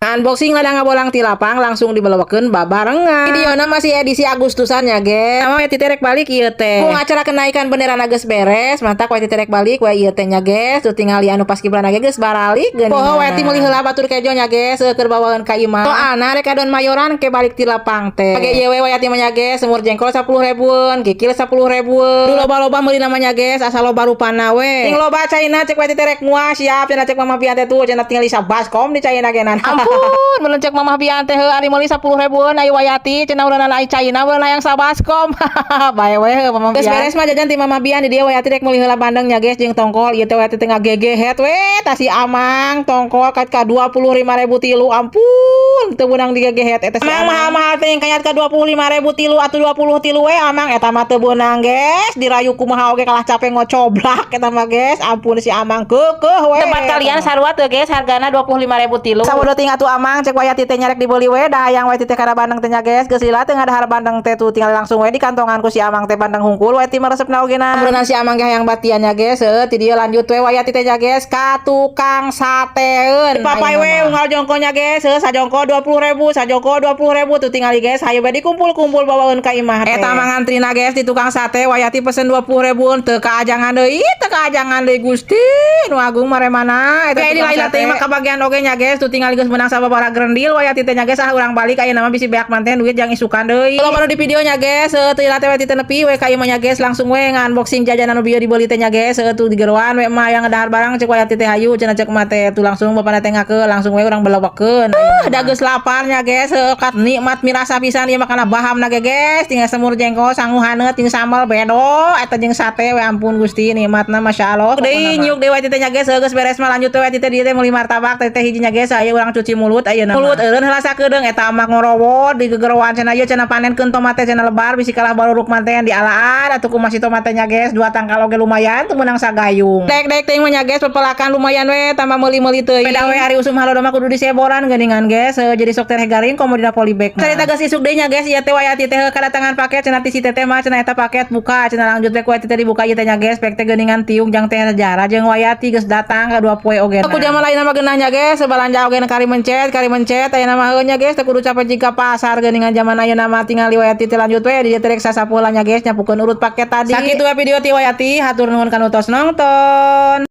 Unboxing ladang ngabolang ti lapang langsung dibalawakeun babarengan. Videona masih edisi Agustusan ya, ge. Sama we titerek balik ieu teh. Kung acara kenaikan bendera geus beres, mantap we titerek balik we ieu teh nya, ge. Tuh tinggal anu paskibrana ge geus baralik geuning. Poho we ti meuli heula batur kejo nya, ge, seueur bawaeun ka imah. Soalna rek adon mayoran ke balik ti lapang teh. Ge ieu we yatim nya, ge, semur jengkol 10.000-eun, kikil 10.000-eun. Du loba-loba meuli namanya, ge, asal loba rupana we. Ting loba caina cek we titerek muah siap cenah cek mama pian teh tuh cenah tinggal isa baskom di caina genan. Melencek mamah bian teh ari meuli 10.000-eun ayu wayati cenah urang ai caina urang yang sabaskom. Bae we mamah bian. Geus beres mah jajan ti mamah bian di dieu wayati rek meuli heula bandeng nya, geus jeung tongkol ieu teh wayati teh ngagegehet we tah si amang tongkol ka 25.000 tilu ampun teu beunang digegehet eta si amang mahal-mahal teh kayat ka 25.000 tilu atuh 20 tilu we amang eta mah teu beunang, geus dirayu kumaha oge kalah capek ngocoblak eta mah, geus ampun si amang keukeuh we. Tempat kalian sarua teu, geus hargana 25.000 tilu. Sabodo ting atuh amang cek wayati teh nyarek dibeli we dah yang wayati teh kada bandeng teh nya, geus geus lila teh ngadahar bandeng teh tuh tinggal langsung we di kantongan ku si amang teh bandeng hungkul wayati meresepna ogena. Beunang si amang ge hayang batian nya, geus ti dieu lanjut we wayati teh nya, geus ka tukang sateun. Papai we unggal jongkonya, geus sajongko 20.000 sajongko 20.000 tuh tinggal geus hayu bae dikumpul-kumpul bawaeun ka imah teh. Eta mah ngantrina, geus di tukang sate wayati pesen 20.000 teu kaajangan deui Gusti nu agung mare mana eta di laila teh mah kabagian oge nya, geus tuh tinggal geus menang sababaraha grendil wayati teh nya, geus urang balik aya nama bisi beak manten duit jang isukan deui. Kalau baru di videonya, geus teu ila teh wayati teh nepi we ka imah nya, geus langsung we ngan-unboxing jajanan nu bieu dibeli teh nya, geus tuh digeroan we mah yang ngedahar barang cek wayati teh hayu cenah cek mah teh tuh langsung bapana teh ngakeun langsung we urang balawakeun. Da geus lapar nya, geus kat nikmat mirasa pisan ieu mah kana bahamna ge, geus tinggal semur jengkol sangu haneut jeung sambal bedo eta jeung sate we ampun Gusti nikmatna masyaallah. Deui nyuk deui wayati teh nya, geus geus beres mah lanjut we wayati teh dieu teh meuli martabak teh hijinya, geus aya urang cuci mulut ayeuna mulut eureun heula sakedeung eta mah ngorowod di gegerowan cenah ieu cenah panenkeun tomate cenah lebar bisi kalah baruruk manten di alaan atuh kumaha si tomatenya, geus 2 tangkal oge lumayan teu meunang sagayung. Dek teh mah nya, geus pepelakan lumayan we tambah meuli-meuli teuing. Beda we ari usum halodo mah kudu diseboran geuningan, geus jadi sok teh garing komodina polybag. Carita geus isuk deui nya, geus ieu teh wayati teh kedatangan paket cenah ti si teteh mah cenah eta paket buka cenah lanjut we ku wayati teh dibuka ieu teh nya, geus pek teh geuningan tiung jang teh sejarah jeung wayati geus datang ka 2 poe oge. Aku jaman lain mah geunah nya, geus sebalanja oge kari mencet ayeuna mah heuh nya, geus teu kudu capek jika pasar geuningan zaman ayeuna mah tinggal wayati teh lanjut we di dieu teh rek sasapeula nya, geus nyapukeun urut paket tadi. Sakitu we video ti wayati hatur nuhun kanu tos nongton.